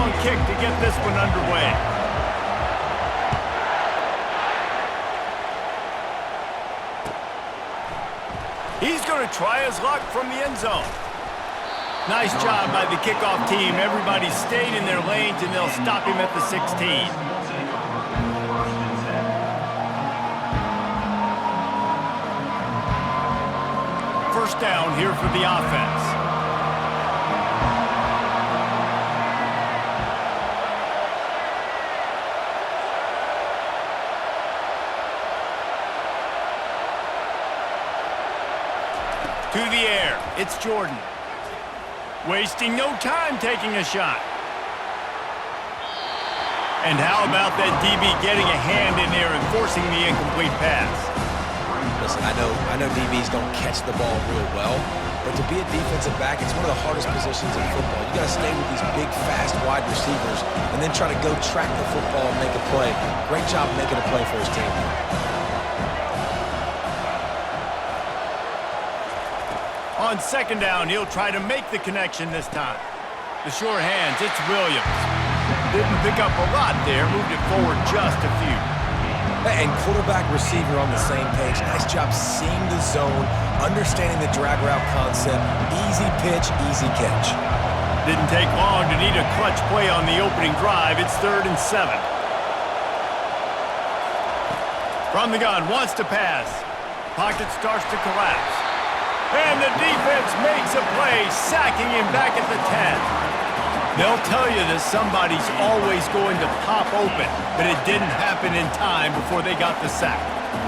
strong kick to get this one underway. He's going to try his luck from the end zone. Nice job by the kickoff team. Everybody stayed in their lanes, and they'll stop him at the 16. First down here for the offense. To the air, it's Jordan. Wasting no time taking a shot. And how about that DB getting a hand in there and forcing the incomplete pass? Listen, I know DBs don't catch the ball real well, but to be a defensive back, it's one of the hardest positions in football. You got to stay with these big, fast wide receivers and then try to go track the football and make a play. Great job making a play for his team. On second down, he'll try to make the connection this time. The sure hands, it's Williams. Didn't pick up a lot there, moved it forward just a few. And quarterback receiver on the same page. Nice job seeing the zone, understanding the drag route concept. Easy pitch, easy catch. Didn't take long to need a clutch play on the opening drive. It's 3rd and 7. From the gun, wants to pass. Pocket starts to collapse. And the defense makes a play, sacking him back at the 10. They'll tell you that somebody's always going to pop open, but it didn't happen in time before they got the sack.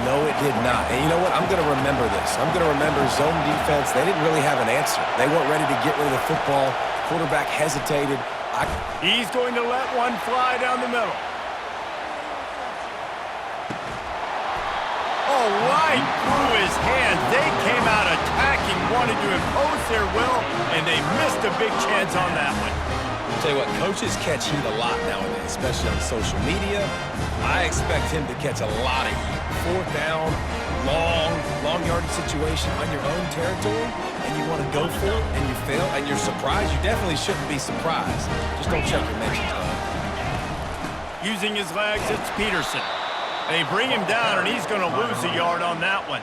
No, it did not. And you know what? I'm going to remember this. I'm going to remember zone defense. They didn't really have an answer. They weren't ready to get rid of the football. Quarterback hesitated. He's going to let one fly down the middle. Oh, right through his hands. They came out attacking, wanted to impose their will, and they missed a big chance on that one. I'll tell you what, coaches catch heat a lot nowadays, especially on social media. I expect him to catch a lot of heat. 4th down, long yardage situation on your own territory, and you want to go for it, and you fail, and you're surprised. You definitely shouldn't be surprised. Just don't check your mentions, though. Using his legs, it's Peterson. They bring him down, and he's going to lose a yard on that one.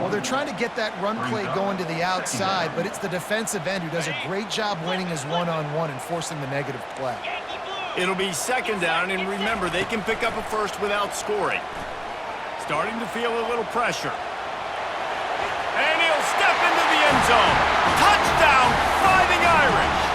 Well, they're trying to get that run play going to the outside, but it's the defensive end who does a great job winning his one-on-one and forcing the negative play. It'll be 2nd down, and remember, they can pick up a first without scoring. Starting to feel a little pressure. And he'll step into the end zone. Touchdown, Fighting Irish!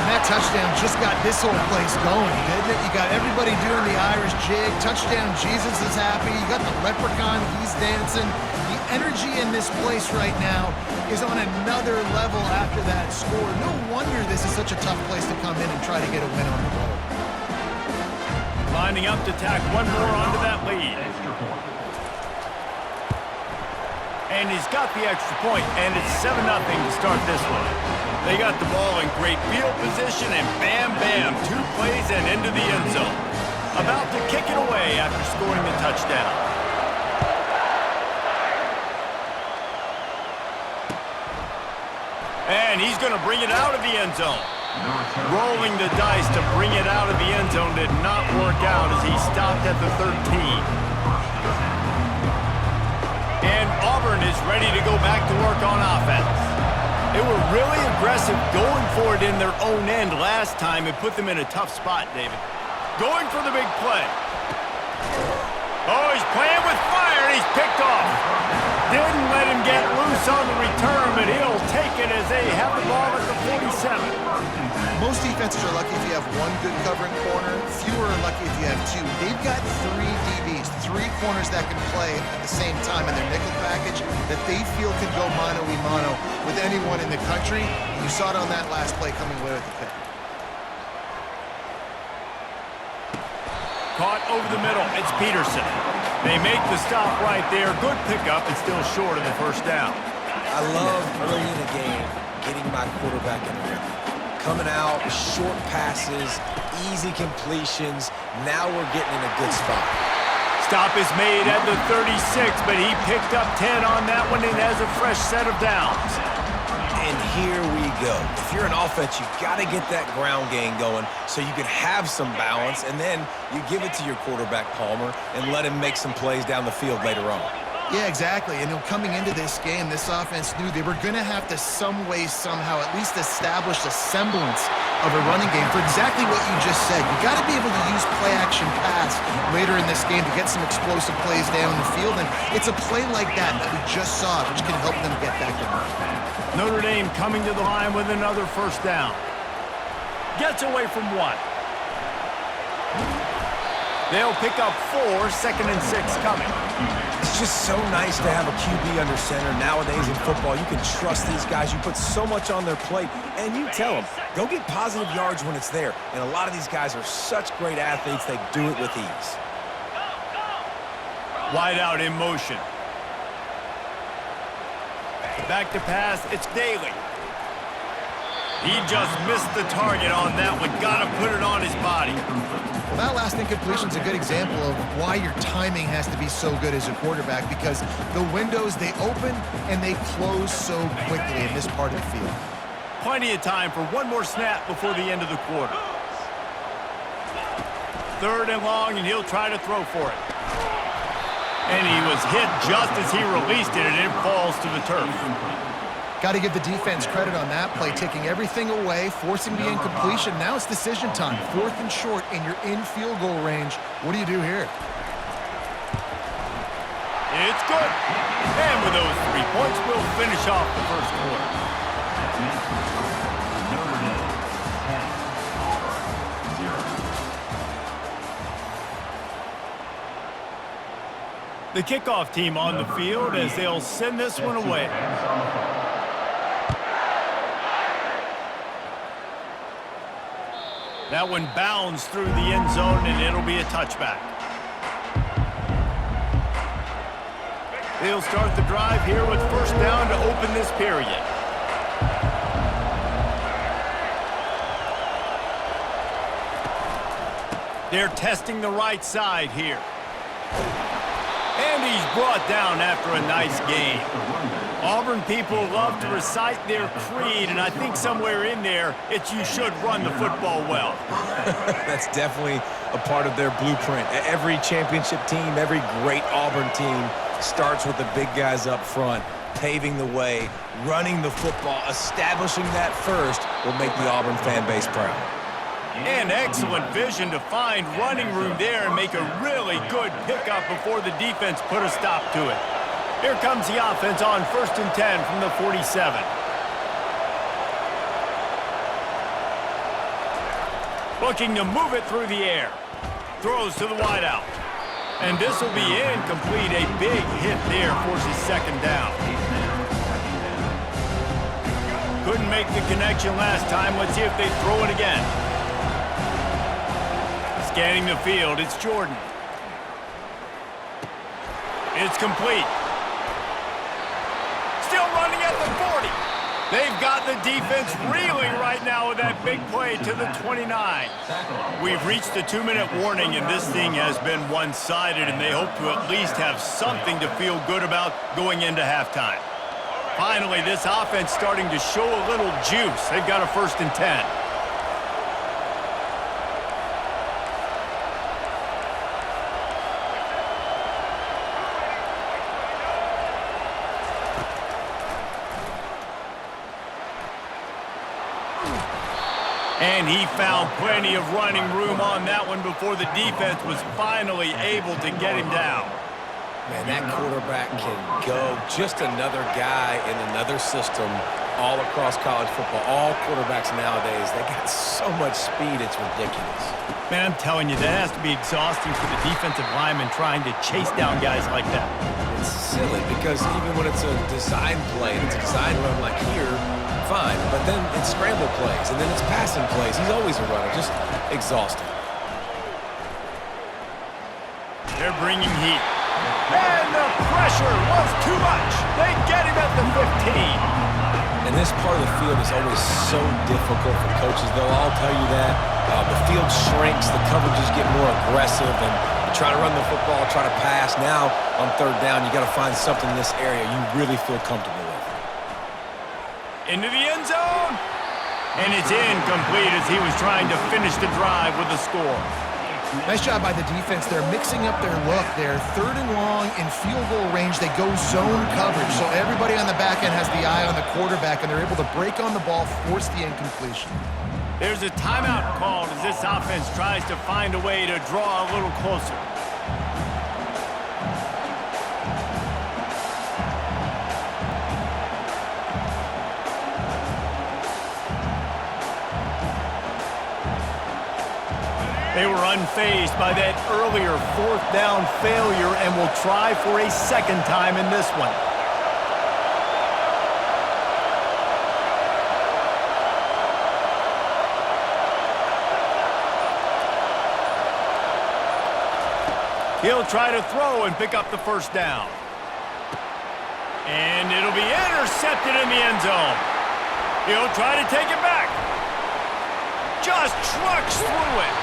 And that touchdown just got this whole place going, didn't it? You got everybody doing the Irish jig. Touchdown, Jesus is happy. You got the leprechaun, he's dancing. The energy in this place right now is on another level after that score. No wonder this is such a tough place to come in and try to get a win on the road. Lining up to tack one more onto that lead. And he's got the extra point, and it's 7-0 to start this one. They got the ball in great field position, and bam, 2 plays and into the end zone. About to kick it away after scoring the touchdown. And he's going to bring it out of the end zone. Rolling the dice to bring it out of the end zone did not work out as he stopped at the 13. And Auburn is ready to go back to work on offense. They were really aggressive going for it in their own end last time. It put them in a tough spot, David. Going for the big play. Oh, he's playing with fire, and he's picked off. Didn't let him get loose on the return, but he'll take it as they have the ball at the 47. Most defenses are lucky if you have one good covering corner. Fewer are lucky if you have 2. They've got 3 DBs, 3 corners that can play at the same time in their nickel package that they feel can go mano-a-mano with anyone in the country. You saw it on that last play coming away with the pick. Caught over the middle, it's Peterson. They make the stop right there. Good pickup, and still short of the first down. I love early in the game getting my quarterback in the rhythm. Coming out, short passes, easy completions. Now we're getting in a good spot. Stop is made at the 36, but he picked up 10 on that one and has a fresh set of downs. And here we go. If you're an offense, you got to get that ground game going so you can have some balance, and then you give it to your quarterback, Palmer, and let him make some plays down the field later on. Yeah, exactly. And coming into this game, this offense knew they were going to have to some way, somehow, at least establish a semblance of a running game for exactly what you just said. You got to be able to use play-action pass later in this game to get some explosive plays down the field, and it's a play like that we just saw, which can help them get that going. Notre Dame coming to the line with another first down. Gets away from one. They'll pick up 4, 2nd and 6 coming. It's just so nice to have a QB under center. Nowadays in football, you can trust these guys. You put so much on their plate, and you tell them, go get positive yards when it's there. And a lot of these guys are such great athletes, they do it with ease. Wide out in motion. Back to pass, it's Daly. He just missed the target on that one. Got to put it on his body. Well, that last incompletion is a good example of why your timing has to be so good as a quarterback, because the windows, they open and they close so quickly in this part of the field. Plenty of time for one more snap before the end of the quarter. 3rd and long, and he'll try to throw for it. And he was hit just as he released it, and it falls to the turf. Got to give the defense credit on that play, taking everything away, forcing the incompletion. Now it's decision time. 4th and short, and you're in field goal range. What do you do here? It's good. And with those 3 points, we'll finish off the first quarter. The kickoff team on the field as they'll send this one away. That one bounds through the end zone, and it'll be a touchback. They'll start the drive here with first down to open this period. They're testing the right side here. And he's brought down after a nice gain. Auburn people love to recite their creed, and I think somewhere in there, it's you should run the football well. That's definitely a part of their blueprint. Every championship team, every great Auburn team starts with the big guys up front, paving the way, running the football. Establishing that first will make the Auburn fan base proud. And excellent vision to find running room there and make a really good pickup before the defense put a stop to it. Here comes the offense on 1st and 10 from the 47. Looking to move it through the air. Throws to the wideout. And this will be incomplete. A big hit there forces 2nd down. Couldn't make the connection last time. Let's see if they throw it again. Scanning the field, it's Jordan. It's complete. Still running at the 40. They've got the defense reeling right now with that big play to the 29. We've reached the 2-minute warning, and this thing has been one-sided, and they hope to at least have something to feel good about going into halftime. Finally, this offense starting to show a little juice. They've got a 1st and 10. And he found plenty of running room on that one before the defense was finally able to get him down. Man, that quarterback can go. Just another guy in another system all across college football. All quarterbacks nowadays, they got so much speed, it's ridiculous. Man, I'm telling you, that has to be exhausting for the defensive lineman trying to chase down guys like that. It's silly because even when it's a design play and it's a design run like here, fine, but then it's scramble plays, and then it's passing plays. He's always a runner, just exhausting. They're bringing heat. And the pressure was too much. They get him at the 15. And this part of the field is always so difficult for coaches. They'll all tell you that. The field shrinks, the coverages get more aggressive, and you try to run the football, try to pass. Now, on 3rd down, you got to find something in this area you really feel comfortable with. Into the end zone. And it's incomplete as he was trying to finish the drive with a score. Nice job by the defense. They're mixing up their look. They're 3rd and long in field goal range. They go zone coverage. So everybody on the back end has the eye on the quarterback, and they're able to break on the ball, force the incompletion. There's a timeout called as this offense tries to find a way to draw a little closer. They were unfazed by that earlier 4th down failure and will try for a second time in this one. He'll try to throw and pick up the first down. And it'll be intercepted in the end zone. He'll try to take it back. Just trucks through it.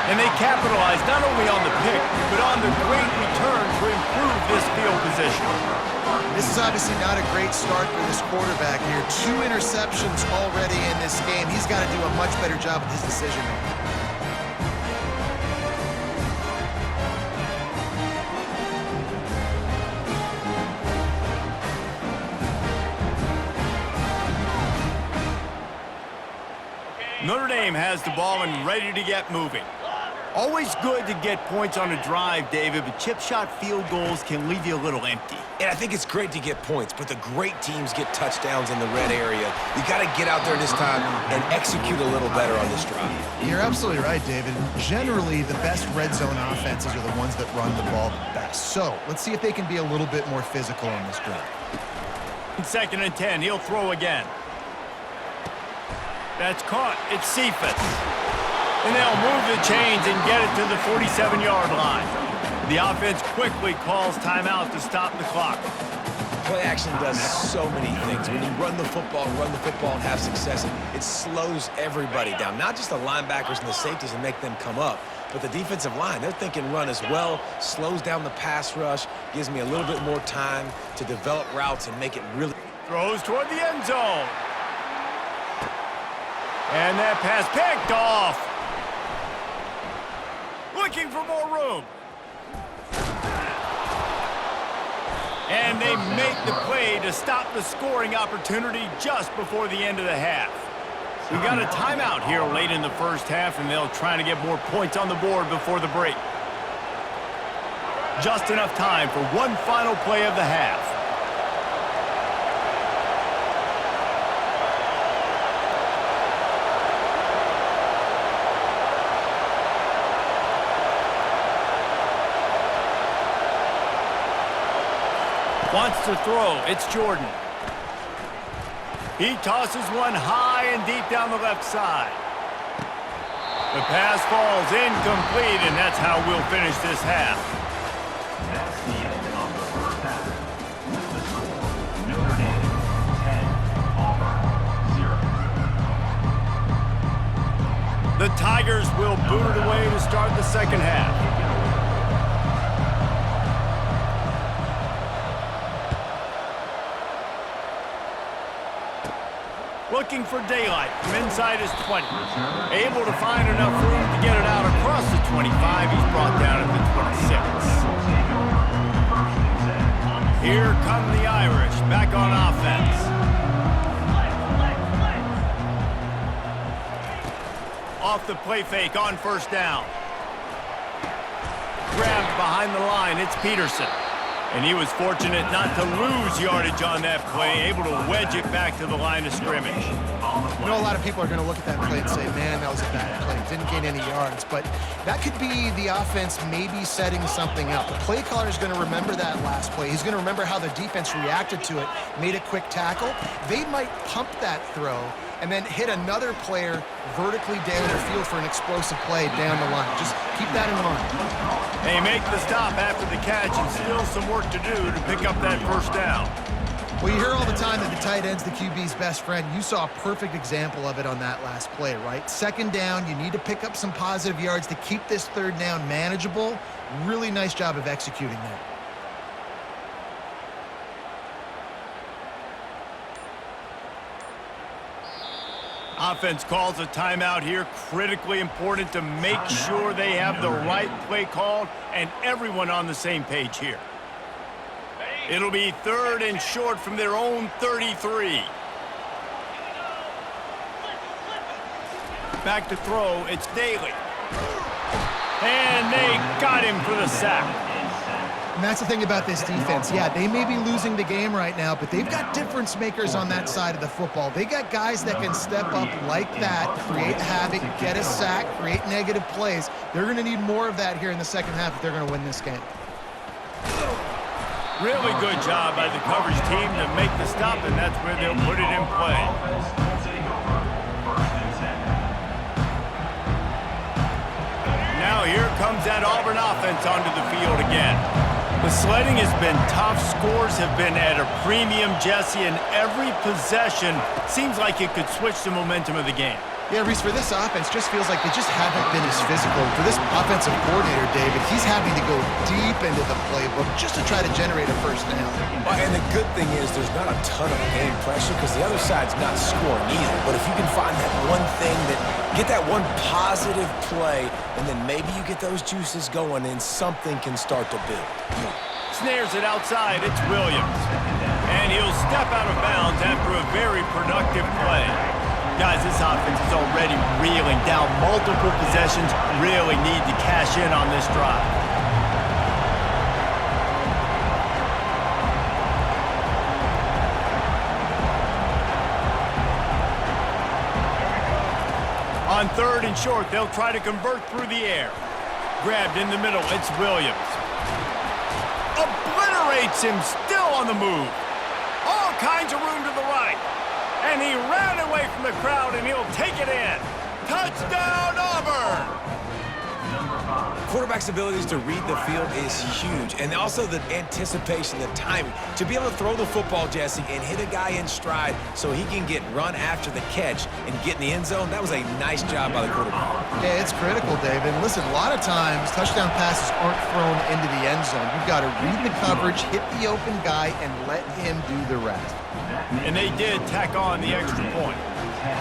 And they capitalize not only on the pick, but on the great return to improve this field position. This is obviously not a great start for this quarterback here. 2 interceptions already in this game. He's got to do a much better job with his decision-making. Notre Dame has the ball and ready to get moving. Always good to get points on a drive, David, but chip shot field goals can leave you a little empty. And I think it's great to get points, but the great teams get touchdowns in the red area. You got to get out there this time and execute a little better on this drive. You're absolutely right, David. Generally, the best red zone offenses are the ones that run the ball the best. So let's see if they can be a little bit more physical on this drive. 2nd and 10, he'll throw again. That's caught. It's Cephas. And they'll move the chains and get it to the 47-yard line. The offense quickly calls timeout to stop the clock. Play action does so many things. When you run the football and have success, it slows everybody down. Not just the linebackers and the safeties and make them come up, but the defensive line. They're thinking run as well, slows down the pass rush, gives me a little bit more time to develop routes and make it really... Throws toward the end zone. And that pass picked off. Looking for more room. And they make the play to stop the scoring opportunity just before the end of the half. We got a timeout here late in the first half, and they'll try to get more points on the board before the break. Just enough time for one final play of the half. Wants to throw. It's Jordan. He tosses one high and deep down the left side. The pass falls incomplete, and that's how we'll finish this half. That's the end of the first half. The score, Notre Dame 10, Auburn 0. The Tigers will boot it away to start the second half. Looking for daylight from inside his 20. Able to find enough room to get it out across the 25. He's brought down at the 26. Here come the Irish back on offense. Off the play fake on first down. Grabbed behind the line. It's Peterson. And he was fortunate not to lose yardage on that play, able to wedge it back to the line of scrimmage. You know, a lot of people are going to look at that play and say, man, that was a bad play. Didn't gain any yards. But that could be the offense maybe setting something up. The play caller is going to remember that last play. He's going to remember how the defense reacted to it, made a quick tackle. They might pump that throw and then hit another player vertically down the field for an explosive play down the line. Just keep that in mind. They make the stop after the catch and still some work to do to pick up that first down. Well, you hear all the time that the tight end's the QB's best friend. You saw a perfect example of it on that last play, right? Second down, you need to pick up some positive yards to keep this third down manageable. Really nice job of executing that. Offense calls a timeout here. Critically important to make sure they have the right play called and everyone on the same page here. It'll be 3rd and short from their own 33. Back to throw, it's Daly. And they got him for the sack. And that's the thing about this defense. Yeah, they may be losing the game right now, but they've got difference makers on that side of the football. They got guys that can step up like that, create havoc, get a sack, create negative plays. They're going to need more of that here in the second half if they're going to win this game. Really good job by the coverage team to make the stop, and that's where they'll put it in play. Now here comes that Auburn offense onto the field again. The sledding has been tough. Scores have been at a premium, Jesse, and every possession seems like it could switch the momentum of the game. Yeah, Reese, for this offense, just feels like they just haven't been as physical. For this offensive coordinator, David, he's having to go deep into the playbook just to try to generate a first down. And the good thing is there's not a ton of game pressure because the other side's not scoring either. But if you can find that one thing get that one positive play, and then maybe you get those juices going and something can start to build. Snares it outside, it's Williams. And he'll step out of bounds after a very productive play. Guys, this offense is already reeling down multiple possessions. Really need to cash in on this drive. On 3rd and short, they'll try to convert through the air. Grabbed in the middle, it's Williams. Obliterates him, still on the move. All kinds of room to the right. And he ran away from the crowd, and he'll take it in. Touchdown, Auburn! Quarterback's abilities to read the field is huge, and also the anticipation, the timing. To be able to throw the football, Jesse, and hit a guy in stride so he can get run after the catch and get in the end zone, that was a nice job by the quarterback. Yeah, it's critical, David. Listen, a lot of times, touchdown passes aren't thrown into the end zone. You've got to read the coverage, hit the open guy, and let him do the rest. And they did tack on the extra point.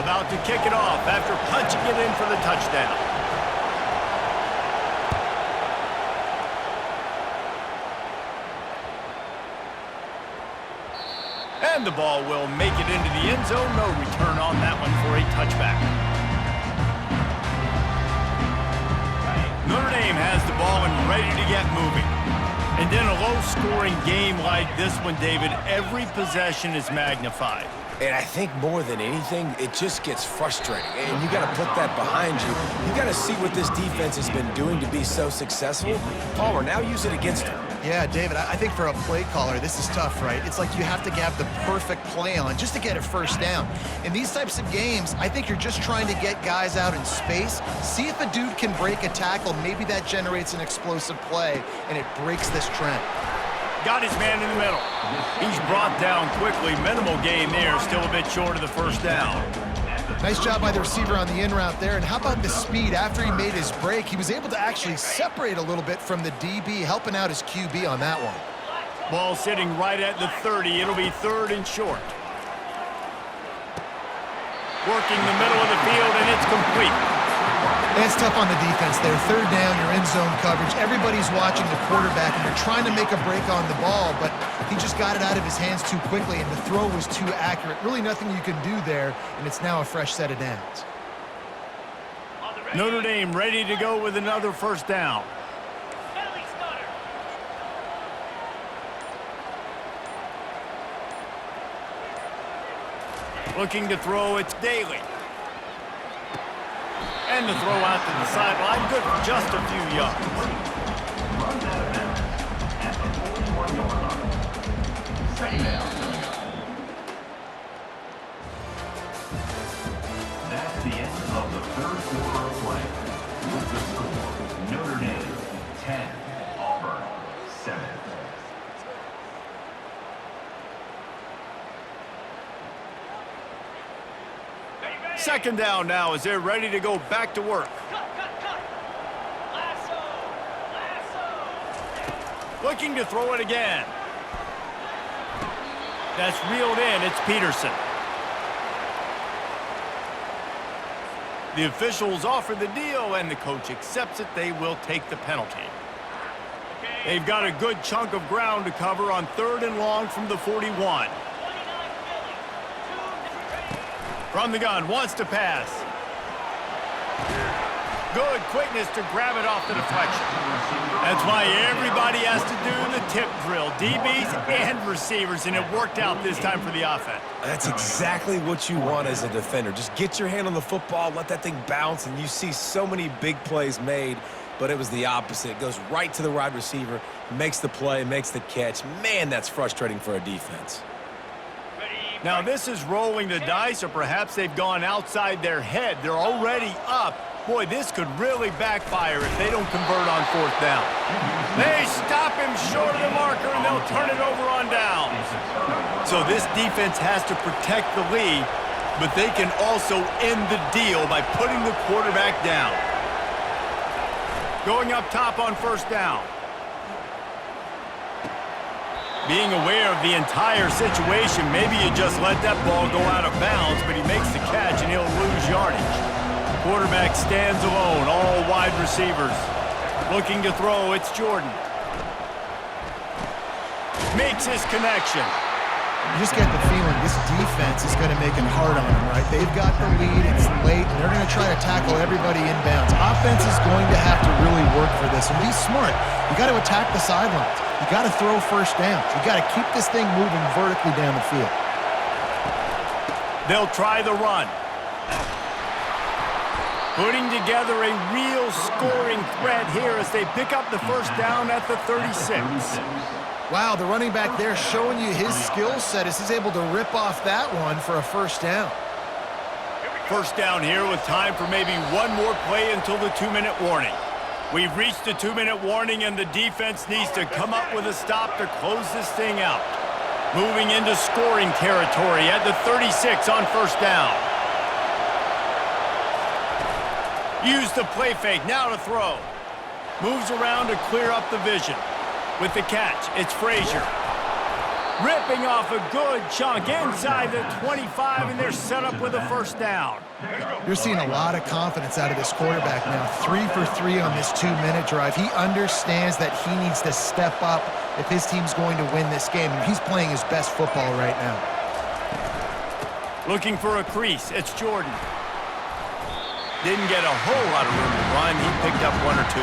About to kick it off after punching it in for the touchdown. And the ball will make it into the end zone. No return on that one for a touchback. Notre Dame has the ball and ready to get moving. And in a low-scoring game like this one, David, every possession is magnified. And I think more than anything, it just gets frustrating. And you got to put that behind you. You got to see what this defense has been doing to be so successful. Palmer, now use it against them. Yeah, David, I think for a play caller, this is tough, right? It's like you have to have the perfect play on just to get a first down. In these types of games, I think you're just trying to get guys out in space, see if a dude can break a tackle. Maybe that generates an explosive play, and it breaks this trend. Got his man in the middle. He's brought down quickly. Minimal gain there, still a bit short of the first down. Nice job by the receiver on the in route there. And how about the speed? After he made his break, he was able to actually separate a little bit from the DB, helping out his QB on that one. Ball sitting right at the 30. It'll be 3rd and short. Working the middle of the field, and it's complete. And it's tough on the defense there. 3rd down, you're in zone coverage. Everybody's watching the quarterback, and you're trying to make a break on the ball, but he just got it out of his hands too quickly, and the throw was too accurate. Really nothing you can do there, and it's now a fresh set of downs. Notre Dame ready to go with another first down. Looking to throw, it's Daly. And the throw out to the sideline, good for just a few yards. Runs out of bounds at the 41-yard line. 2nd down. That's the end of the 3rd quarter of play. With the score, Notre Dame 10, Auburn 7. Second down now as they're ready to go back to work. Looking to throw it again. That's reeled in. It's Peterson. The officials offer the deal, and the coach accepts it. They will take the penalty. They've got a good chunk of ground to cover on 3rd and long from the 41. From the gun, wants to pass. Good quickness to grab it off the deflection. That's why everybody has to do the tip drill, DBs and receivers, and it worked out this time for the offense. That's exactly what you want as a defender. Just get your hand on the football, let that thing bounce, and you see so many big plays made, but it was the opposite. It goes right to the wide receiver, makes the play, makes the catch. Man, that's frustrating for a defense. Now this is rolling the dice, or perhaps they've gone outside their head. They're already up. Boy, this could really backfire if they don't convert on 4th down. They stop him short of the marker, and they'll turn it over on down. So this defense has to protect the lead, but they can also end the deal by putting the quarterback down. Going up top on 1st down. Being aware of the entire situation, maybe you just let that ball go out of bounds, but he makes the catch and he'll lose yardage. Quarterback stands alone, all wide receivers. Looking to throw, it's Jordan. Makes his connection. You just get the feeling this defense is going to make it hard on them, right? They've got the lead, it's late, and they're going to try to tackle everybody inbounds. Offense is going to have to really work for this, and be smart. You got to attack the sidelines. You got to throw 1st downs. You got to keep this thing moving vertically down the field. They'll try the run. Putting together a real scoring threat here as they pick up the 1st down at the 36. Wow, the running back there showing you his skill set as he's able to rip off that one for a 1st down. 1st down here with time for maybe one more play until the 2-minute warning. We've reached the 2-minute warning, and the defense needs to come up with a stop to close this thing out. Moving into scoring territory at the 36 on 1st down. Use the play fake, now to throw. Moves around to clear up the vision. With the catch, it's Frazier. Ripping off a good chunk inside the 25, and they're set up with a 1st down. You're seeing a lot of confidence out of this quarterback now. 3 for 3 on this 2-minute drive. He understands that he needs to step up if his team's going to win this game. And he's playing his best football right now. Looking for a crease, it's Jordan. Didn't get a whole lot of room to run. He picked up 1 or 2.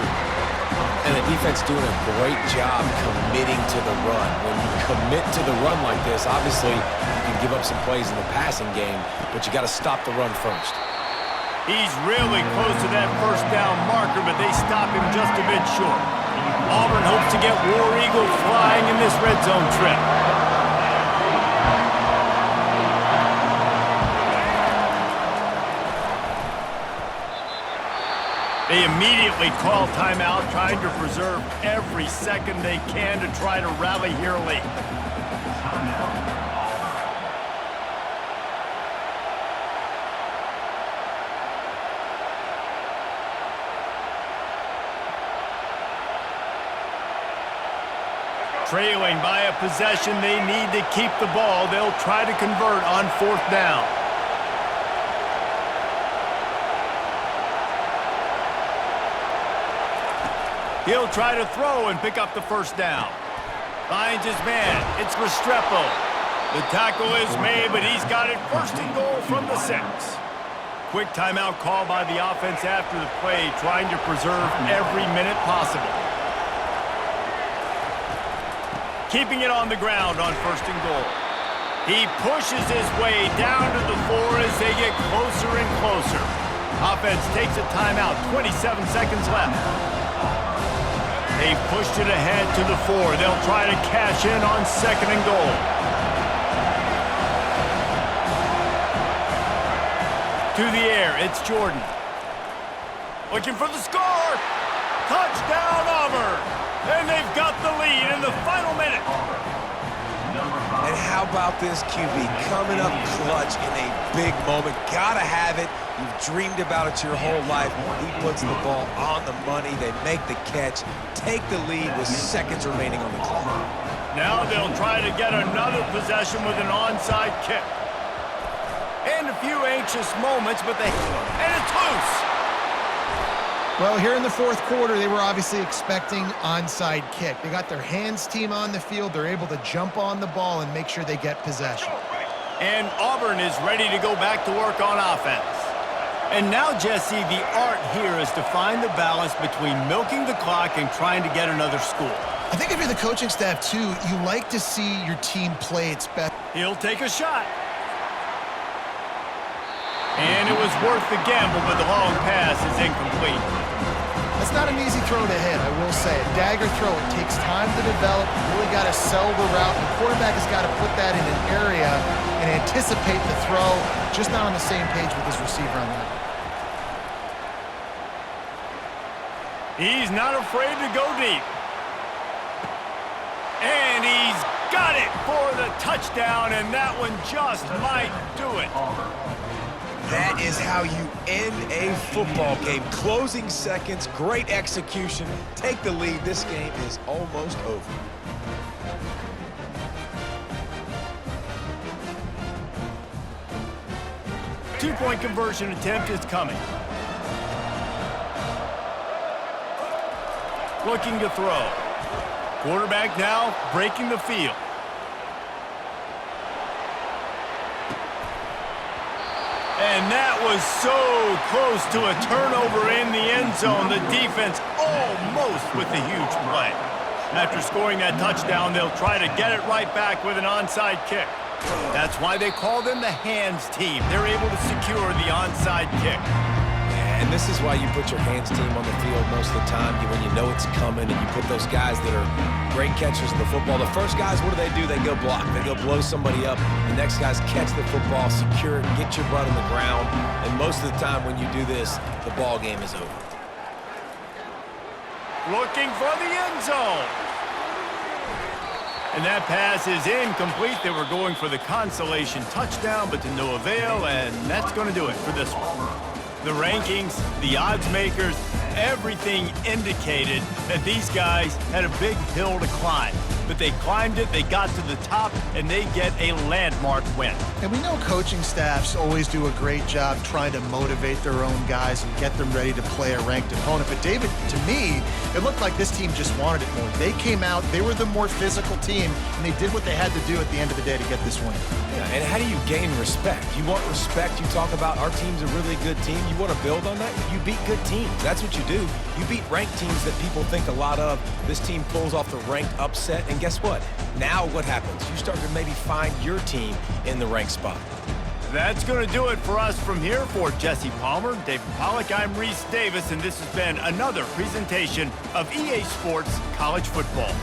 And the defense doing a great job committing to the run. When you commit to the run like this, obviously you can give up some plays in the passing game, but you got to stop the run first. He's really close to that 1st down marker, but they stop him just a bit short. Auburn hopes to get War Eagle flying in this red zone trip. They immediately call timeout, trying to preserve every second they can to try to rally here late. Trailing by a possession, they need to keep the ball. They'll try to convert on 4th down. He'll try to throw and pick up the 1st down. Finds his man. It's Restrepo. The tackle is made, but he's got it 1st and goal from the 6. Quick timeout call by the offense after the play, trying to preserve every minute possible. Keeping it on the ground on 1st and goal. He pushes his way down to the 4 as they get closer and closer. Offense takes a timeout, 27 seconds left. They've pushed it ahead to the 4. They'll try to cash in on 2nd and goal. To the air, it's Jordan. Looking for the score. Touchdown, Auburn. And they've got the lead in the final minute. And how about this QB coming up clutch in a big moment? Gotta have it. You've dreamed about it your whole life. He puts the ball on the money. They make the catch, take the lead with seconds remaining on the clock. Now they'll try to get another possession with an onside kick. And a few anxious moments, and it's loose. Well, here in the fourth quarter, they were obviously expecting onside kick. They got their hands team on the field. They're able to jump on the ball and make sure they get possession. And Auburn is ready to go back to work on offense. And now, Jesse, the art here is to find the balance between milking the clock and trying to get another score. I think if you're the coaching staff, too, you like to see your team play its best. He'll take a shot. And it was worth the gamble, but the long pass is incomplete. That's not an easy throw to hit, I will say. A dagger throw, it takes time to develop. You really got to sell the route. The quarterback has got to put that in an area and anticipate the throw. Just not on the same page with his receiver on that. He's not afraid to go deep. And he's got it for the touchdown, and that one just might do it. That is how you end a football game. Closing seconds, great execution. Take the lead. This game is almost over. Two-point conversion attempt is coming. Looking to throw. Quarterback now breaking the field. And that was so close to a turnover in the end zone. The defense almost with a huge play. After scoring that touchdown, they'll try to get it right back with an onside kick. That's why they call them the hands team. They're able to secure the onside kick. And this is why you put your hands team on the field most of the time when you know it's coming, and you put those guys that are great catchers of the football. The first guys, what do? They go block. They go blow somebody up. The next guys catch the football, secure it, get your butt on the ground. And most of the time when you do this, the ball game is over. Looking for the end zone. And that pass is incomplete. They were going for the consolation touchdown, but to no avail, and that's going to do it for this one. The rankings, the odds makers, everything indicated that these guys had a big hill to climb. But they climbed it, they got to the top, and they get a landmark win. And we know coaching staffs always do a great job trying to motivate their own guys and get them ready to play a ranked opponent. But David, to me, it looked like this team just wanted it more. They came out, they were the more physical team, and they did what they had to do at the end of the day to get this win. Yeah, and how do you gain respect? You want respect, you talk about our team's a really good team. You want to build on that? You beat good teams. That's what you do. You beat ranked teams that people think a lot of. This team pulls off the ranked upset, and guess what? Now what happens? You start to maybe find your team in the ranked spot. That's going to do it for us from here. For Jesse Palmer, David Pollack, I'm Reese Davis, and this has been another presentation of EA Sports College Football.